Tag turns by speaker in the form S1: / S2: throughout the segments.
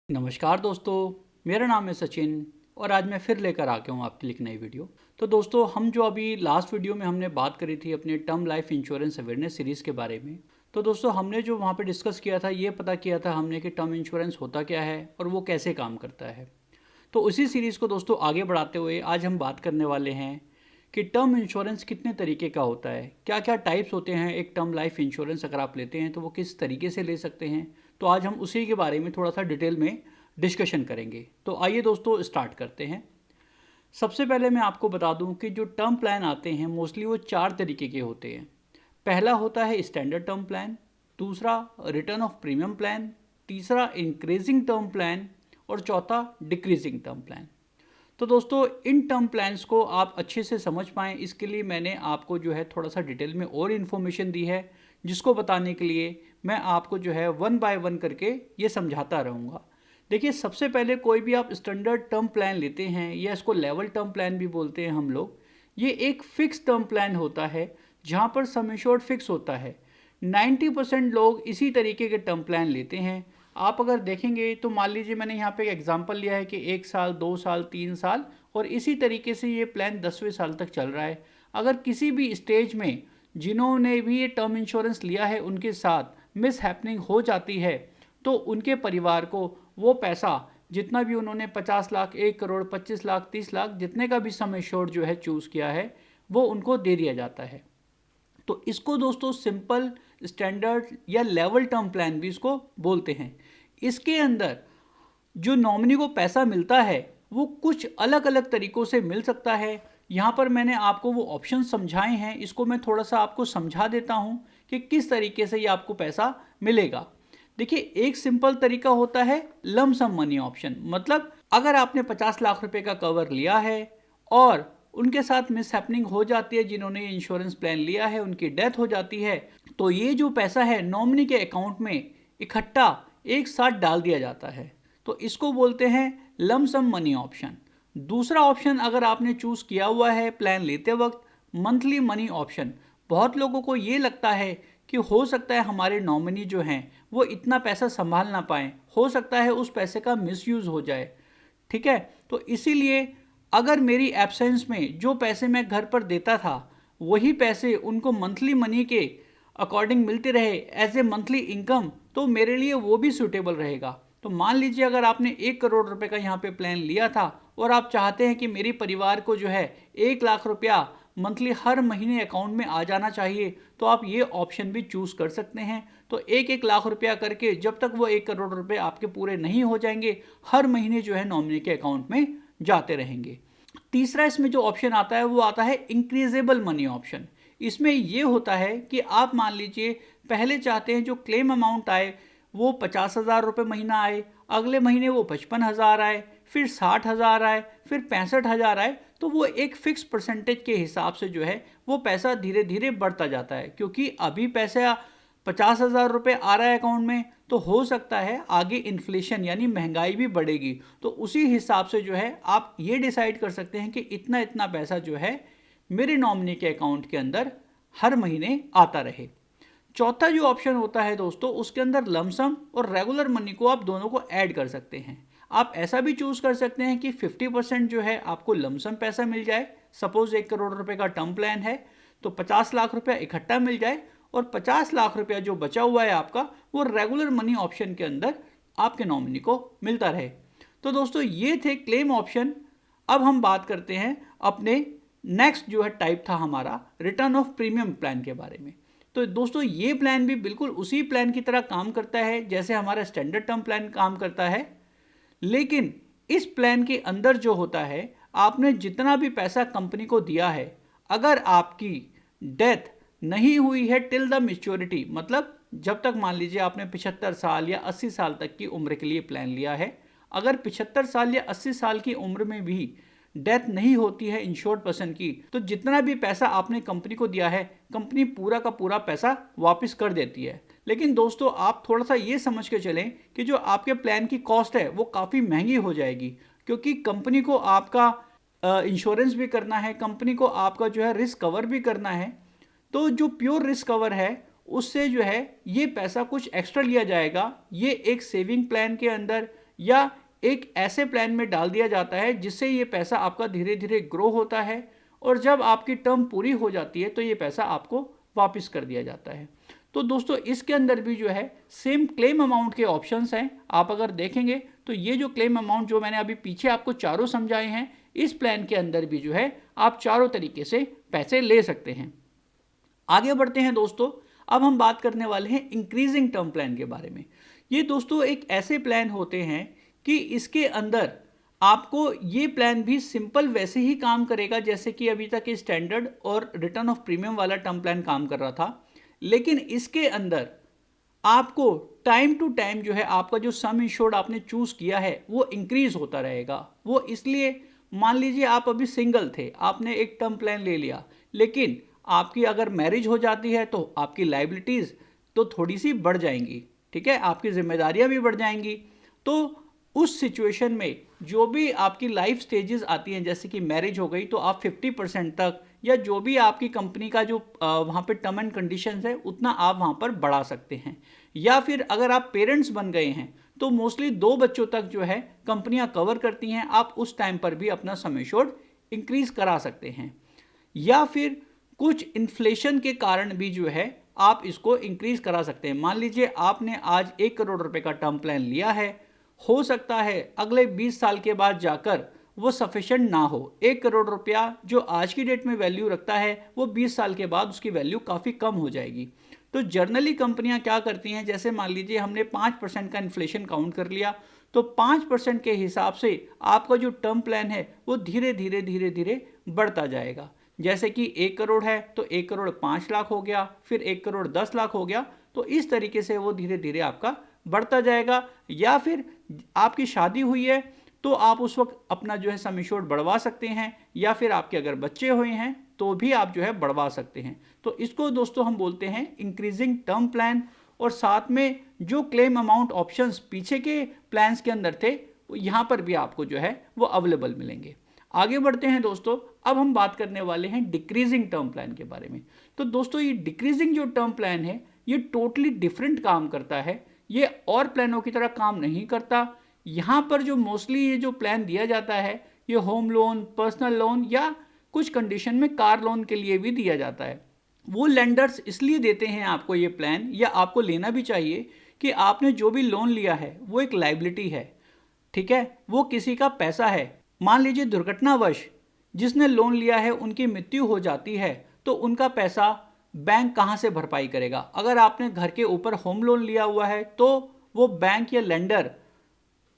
S1: नमस्कार दोस्तों, मेरा नाम है सचिन और आज मैं फिर लेकर आ गया हूँ आपके लिए एक नई वीडियो। तो दोस्तों, हम जो अभी लास्ट वीडियो में हमने बात करी थी अपने term life insurance awareness series के बारे में। तो दोस्तों, हमने जो वहाँ पे डिस्कस किया था, ये पता किया था हमने कि टर्म इंश्योरेंस होता क्या है और वो कैसे काम करता है। तो उसी सीरीज़ को दोस्तों आगे बढ़ाते हुए आज हम बात करने वाले हैं कि टर्म इंश्योरेंस कितने तरीके का होता है, क्या क्या टाइप्स होते हैं। एक टर्म लाइफ इंश्योरेंस अगर आप लेते हैं तो वो किस तरीके से ले सकते हैं। तो आज हम उसी के बारे में थोड़ा सा डिटेल में डिस्कशन करेंगे। तो आइए दोस्तों स्टार्ट करते हैं। सबसे पहले मैं आपको बता दूं कि जो टर्म प्लान आते हैं मोस्टली वो 4 तरीके के होते हैं। पहला होता है स्टैंडर्ड टर्म प्लान, दूसरा रिटर्न ऑफ प्रीमियम प्लान, तीसरा इंक्रीजिंग टर्म प्लान और चौथा डिक्रीजिंग टर्म प्लान। तो दोस्तों, इन टर्म प्लान्स को आप अच्छे से समझ पाएँ इसके लिए मैंने आपको जो है थोड़ा सा डिटेल में और इन्फॉर्मेशन दी है, जिसको बताने के लिए मैं आपको जो है वन बाय वन करके ये समझाता रहूँगा। देखिए, सबसे पहले कोई भी आप स्टैंडर्ड टर्म प्लान लेते हैं या इसको लेवल टर्म प्लान भी बोलते हैं हम लोग। ये एक फिक्स टर्म प्लान होता है जहाँ पर सम एश्योर्ड फिक्स होता है। 90% लोग इसी तरीके के टर्म प्लान लेते हैं। आप अगर देखेंगे तो मान लीजिए मैंने यहाँ पे एक एग्जांपल लिया है कि 1 साल, 2 साल, 3 साल और इसी तरीके से ये प्लान 10वें साल तक चल रहा है। अगर किसी भी स्टेज में जिन्होंने भी ये टर्म इंश्योरेंस लिया है उनके साथ मिस हैपनिंग हो जाती है तो उनके परिवार को वो पैसा जितना भी उन्होंने 50 लाख, 1 करोड़, 25 लाख, 30 लाख जितने का भी सम एश्योर्ड जो है चूज़ किया है वो उनको दे दिया जाता है। तो इसको दोस्तों सिंपल, स्टैंडर्ड या लेवल टर्म प्लान भी इसको बोलते हैं। इसके अंदर जो नॉमिनी को पैसा मिलता है वो कुछ अलग अलग तरीक़ों से मिल सकता है। यहाँ पर मैंने आपको वो ऑप्शन समझाए हैं, इसको मैं थोड़ा सा आपको समझा देता हूँ कि किस तरीके से ये आपको पैसा मिलेगा। देखिए, एक सिंपल तरीका होता है लम सम मनी ऑप्शन। मतलब अगर आपने 50 लाख रुपए का कवर लिया है और उनके साथ मिस हैपनिंग हो जाती है, जिन्होंने इंश्योरेंस प्लान लिया है उनकी डेथ हो जाती है, तो ये जो पैसा है नॉमिनी के अकाउंट में इकट्ठा एक साथ डाल दिया जाता है। तो इसको बोलते हैं लम सम मनी ऑप्शन। दूसरा ऑप्शन अगर आपने चूज़ किया हुआ है प्लान लेते वक्त मंथली मनी ऑप्शन। बहुत लोगों को ये लगता है कि हो सकता है हमारे नॉमिनी जो हैं वो इतना पैसा संभाल ना पाएँ, हो सकता है उस पैसे का मिसयूज़ हो जाए। ठीक है, तो इसीलिए अगर मेरी एब्सेंस में जो पैसे मैं घर पर देता था वही पैसे उनको मंथली मनी के अकॉर्डिंग मिलते रहे एज ए मंथली इनकम, तो मेरे लिए वो भी सूटेबल रहेगा। तो मान लीजिए अगर आपने 1 करोड़ रुपए का यहाँ पे प्लान लिया था और आप चाहते हैं कि मेरे परिवार को जो है 1 लाख रुपया मंथली हर महीने अकाउंट में आ जाना चाहिए, तो आप ये ऑप्शन भी चूज़ कर सकते हैं। तो 1-1 लाख रुपया करके जब तक वो 1 करोड़ रुपए आपके पूरे नहीं हो जाएंगे, हर महीने जो है नॉमिनी के अकाउंट में जाते रहेंगे। तीसरा इसमें जो ऑप्शन आता है वो आता है इंक्रीजेबल मनी ऑप्शन। इसमें ये होता है कि आप मान लीजिए पहले चाहते हैं जो क्लेम अमाउंट आए वो 50,000 रुपये महीना आए, अगले महीने वो 55,000 आए, फिर 60,000 आए, फिर 65,000 आए। तो वो एक फिक्स परसेंटेज के हिसाब से जो है वो पैसा धीरे धीरे बढ़ता जाता है, क्योंकि अभी पैसा 50,000 रुपये आ रहा है अकाउंट में, तो हो सकता है आगे इन्फ्लेशन यानी महंगाई भी बढ़ेगी। तो उसी हिसाब से जो है आप ये डिसाइड कर सकते हैं कि इतना इतना पैसा जो है मेरे नॉमिनी के अकाउंट के अंदर हर महीने आता रहे। चौथा जो ऑप्शन होता है दोस्तों, उसके अंदर लमसम और रेगुलर मनी को आप दोनों को ऐड कर सकते हैं। आप ऐसा भी चूज़ कर सकते हैं कि 50% जो है आपको लमसम पैसा मिल जाए। सपोज 1 करोड़ रुपए का टर्म प्लान है तो 50 लाख रुपया इकट्ठा मिल जाए और 50 लाख रुपया जो बचा हुआ है आपका वो रेगुलर मनी ऑप्शन के अंदर आपके नॉमिनी को मिलता रहे। तो दोस्तों, ये थे क्लेम ऑप्शन। अब हम बात करते हैं अपने नेक्स्ट जो है टाइप था हमारा रिटर्न ऑफ प्रीमियम प्लान के बारे में। तो दोस्तों, ये प्लान भी बिल्कुल उसी प्लान की तरह काम करता है जैसे हमारा स्टैंडर्ड टर्म प्लान काम करता है, लेकिन इस प्लान के अंदर जो होता है आपने जितना भी पैसा कंपनी को दिया है, अगर आपकी डेथ नहीं हुई है टिल द मैच्योरिटी, मतलब जब तक मान लीजिए आपने 75 साल या 80 साल तक की उम्र के लिए प्लान लिया है, अगर 75 साल या 80 साल की उम्र में भी डेथ नहीं होती है इंश्योर्ड पर्सन की, तो जितना भी पैसा आपने कंपनी को दिया है कंपनी पूरा का पूरा पैसा वापस कर देती है। लेकिन दोस्तों, आप थोड़ा सा ये समझ के चलें कि जो आपके प्लान की कॉस्ट है वो काफ़ी महंगी हो जाएगी, क्योंकि कंपनी को आपका इंश्योरेंस भी करना है, कंपनी को आपका जो है रिस्क कवर भी करना है। तो जो प्योर रिस्क कवर है उससे जो है ये पैसा कुछ एक्स्ट्रा लिया जाएगा। ये एक सेविंग प्लान के अंदर या एक ऐसे प्लान में डाल दिया जाता है जिससे ये पैसा आपका धीरे धीरे ग्रो होता है और जब आपकी टर्म पूरी हो जाती है तो ये पैसा आपको वापस कर दिया जाता है। तो दोस्तों इसके अंदर भी जो है सेम क्लेम अमाउंट के ऑप्शंस हैं। आप अगर देखेंगे तो ये जो क्लेम अमाउंट जो मैंने अभी पीछे आपको चारों समझाए हैं, इस प्लान के अंदर भी जो है आप चारों तरीके से पैसे ले सकते हैं। आगे बढ़ते हैं दोस्तों, अब हम बात करने वाले हैं इंक्रीजिंग टर्म प्लान के बारे में। ये दोस्तों एक ऐसे प्लान होते हैं कि इसके अंदर आपको ये प्लान भी सिंपल वैसे ही काम करेगा जैसे कि अभी तक स्टैंडर्ड और रिटर्न ऑफ प्रीमियम वाला टर्म प्लान काम कर रहा था, लेकिन इसके अंदर आपको टाइम टू टाइम जो है आपका जो सम इंश्योर्ड आपने चूज किया है वो इंक्रीज होता रहेगा। वो इसलिए, मान लीजिए आप अभी सिंगल थे, आपने एक टर्म प्लान ले लिया, लेकिन आपकी अगर मैरिज हो जाती है तो आपकी लाइबिलिटीज तो थोड़ी सी बढ़ जाएंगी, ठीक है, आपकी जिम्मेदारियां भी बढ़ जाएंगी। तो उस सिचुएशन में जो भी आपकी लाइफ स्टेजेस आती हैं, जैसे कि मैरिज हो गई तो आप 50% तक या जो भी आपकी कंपनी का जो वहाँ पे टर्म एंड कंडीशंस है उतना आप वहाँ पर बढ़ा सकते हैं। या फिर अगर आप पेरेंट्स बन गए हैं तो मोस्टली 2 बच्चों तक जो है कंपनियां कवर करती हैं, आप उस टाइम पर भी अपना सम एश्योर्ड इंक्रीज करा सकते हैं। या फिर कुछ इन्फ्लेशन के कारण भी जो है आप इसको इंक्रीज करा सकते हैं। मान लीजिए आपने आज 1 करोड़ रुपए का टर्म प्लान लिया है, हो सकता है अगले 20 साल के बाद जाकर वो सफिशिएंट ना हो। 1 करोड़ रुपया जो आज की डेट में वैल्यू रखता है वो 20 साल के बाद उसकी वैल्यू काफ़ी कम हो जाएगी। तो जर्नली कंपनियां क्या करती हैं, जैसे मान लीजिए हमने 5% का इन्फ्लेशन काउंट कर लिया तो 5% के हिसाब से आपका जो टर्म प्लान है वो धीरे धीरे धीरे धीरे बढ़ता जाएगा। जैसे कि 1 करोड़ है तो 1 करोड़ 5 लाख हो गया, फिर 1 करोड़ 10 लाख हो गया, तो इस तरीके से वो धीरे धीरे आपका बढ़ता जाएगा। या फिर आपकी शादी हुई है तो आप उस वक्त अपना जो है सम एश्योर्ड बढ़वा सकते हैं, या फिर आपके अगर बच्चे हुए हैं तो भी आप जो है बढ़वा सकते हैं। तो इसको दोस्तों हम बोलते हैं इंक्रीजिंग टर्म प्लान। और साथ में जो क्लेम अमाउंट ऑप्शंस पीछे के प्लान्स के अंदर थे यहाँ पर भी आपको जो है वो अवेलेबल मिलेंगे। आगे बढ़ते हैं दोस्तों, अब हम बात करने वाले हैं डिक्रीजिंग टर्म प्लान के बारे में। तो दोस्तों ये डिक्रीजिंग जो टर्म प्लान है ये टोटली डिफरेंट काम करता है, ये और प्लानों की तरह काम नहीं करता। यहाँ पर जो मोस्टली ये जो प्लान दिया जाता है ये होम लोन, पर्सनल लोन या कुछ कंडीशन में कार लोन के लिए भी दिया जाता है। वो लेंडर्स इसलिए देते हैं आपको ये प्लान, या आपको लेना भी चाहिए, कि आपने जो भी लोन लिया है वो एक लाइबिलिटी है, ठीक है, वो किसी का पैसा है। मान लीजिए दुर्घटनावश जिसने लोन लिया है उनकी मृत्यु हो जाती है तो उनका पैसा बैंक कहाँ से भरपाई करेगा। अगर आपने घर के ऊपर होम लोन लिया हुआ है तो वो बैंक या लेंडर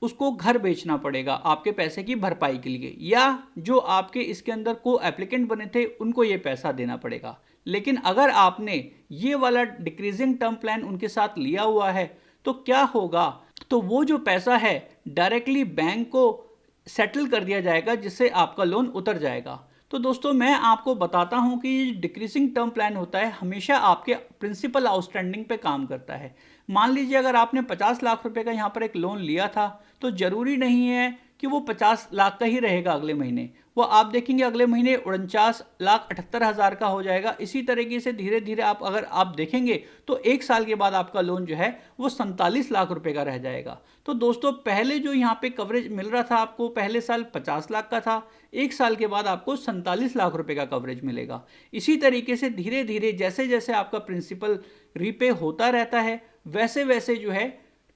S1: उसको घर बेचना पड़ेगा आपके पैसे की भरपाई के लिए, या जो आपके इसके अंदर को एप्लीकेंट बने थे उनको ये पैसा देना पड़ेगा। लेकिन अगर आपने ये वाला डिक्रीजिंग टर्म प्लान उनके साथ लिया हुआ है तो क्या होगा, तो वो जो पैसा है डायरेक्टली बैंक को सेटल कर दिया जाएगा जिससे आपका लोन उतर जाएगा। तो दोस्तों मैं आपको बताता हूं कि ये डिक्रीजिंग टर्म प्लान होता है हमेशा आपके प्रिंसिपल आउटस्टैंडिंग पे काम करता है। मान लीजिए अगर आपने 50 लाख रुपए का यहाँ पर एक लोन लिया था तो जरूरी नहीं है कि वो 50 लाख का ही रहेगा अगले महीने, वो आप देखेंगे अगले महीने 49,78,000 का हो जाएगा। इसी तरीके से धीरे धीरे आप अगर आप देखेंगे तो 1 साल के बाद आपका लोन जो है वो 47 लाख रुपए का रह जाएगा। तो दोस्तों पहले जो यहाँ पे कवरेज मिल रहा था आपको पहले साल 50 लाख का था, 1 साल के बाद आपको 47 लाख रुपए का कवरेज मिलेगा। इसी तरीके से धीरे धीरे जैसे जैसे आपका प्रिंसिपल रीपे होता रहता है वैसे वैसे जो है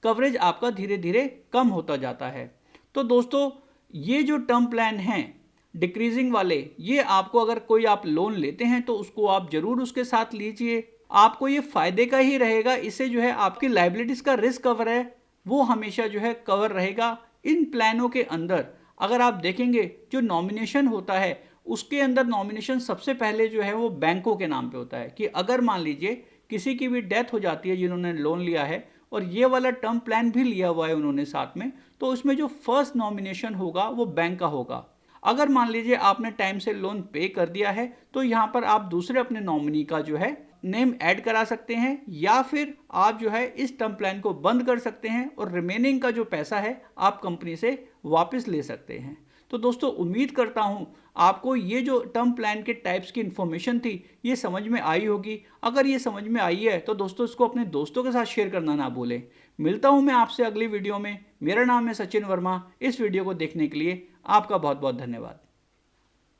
S1: कवरेज आपका धीरे धीरे कम होता जाता है। तो दोस्तों ये जो टर्म प्लान हैं डिक्रीजिंग वाले, ये आपको अगर कोई आप लोन लेते हैं तो उसको आप जरूर उसके साथ लीजिए, आपको ये फायदे का ही रहेगा। इससे जो है आपकी लाइबिलिटीज का रिस्क कवर है वो हमेशा जो है कवर रहेगा। इन प्लानों के अंदर अगर आप देखेंगे जो नॉमिनेशन होता है उसके अंदर नॉमिनेशन सबसे पहले जो है वो बैंकों के नाम पे होता है, कि अगर मान लीजिए किसी की भी डेथ हो जाती है जिन्होंने लोन लिया है और ये वाला टर्म प्लान भी लिया हुआ है उन्होंने साथ में, तो उसमें जो फर्स्ट नॉमिनेशन होगा वो बैंक का होगा। अगर मान लीजिए आपने टाइम से लोन पे कर दिया है तो यहाँ पर आप दूसरे अपने नॉमिनी का जो है नेम ऐड करा सकते हैं, या फिर आप जो है इस टर्म प्लान को बंद कर सकते हैं और रिमेनिंग का जो पैसा है आप कंपनी से वापस ले सकते हैं। तो दोस्तों उम्मीद करता हूं आपको ये जो टर्म प्लान के टाइप्स की इन्फॉर्मेशन थी ये समझ में आई होगी। अगर ये समझ में आई है तो दोस्तों इसको अपने दोस्तों के साथ शेयर करना ना भूलें। मिलता हूँ मैं आपसे अगली वीडियो में। मेरा नाम है सचिन वर्मा। इस वीडियो को देखने के लिए आपका बहुत बहुत धन्यवाद।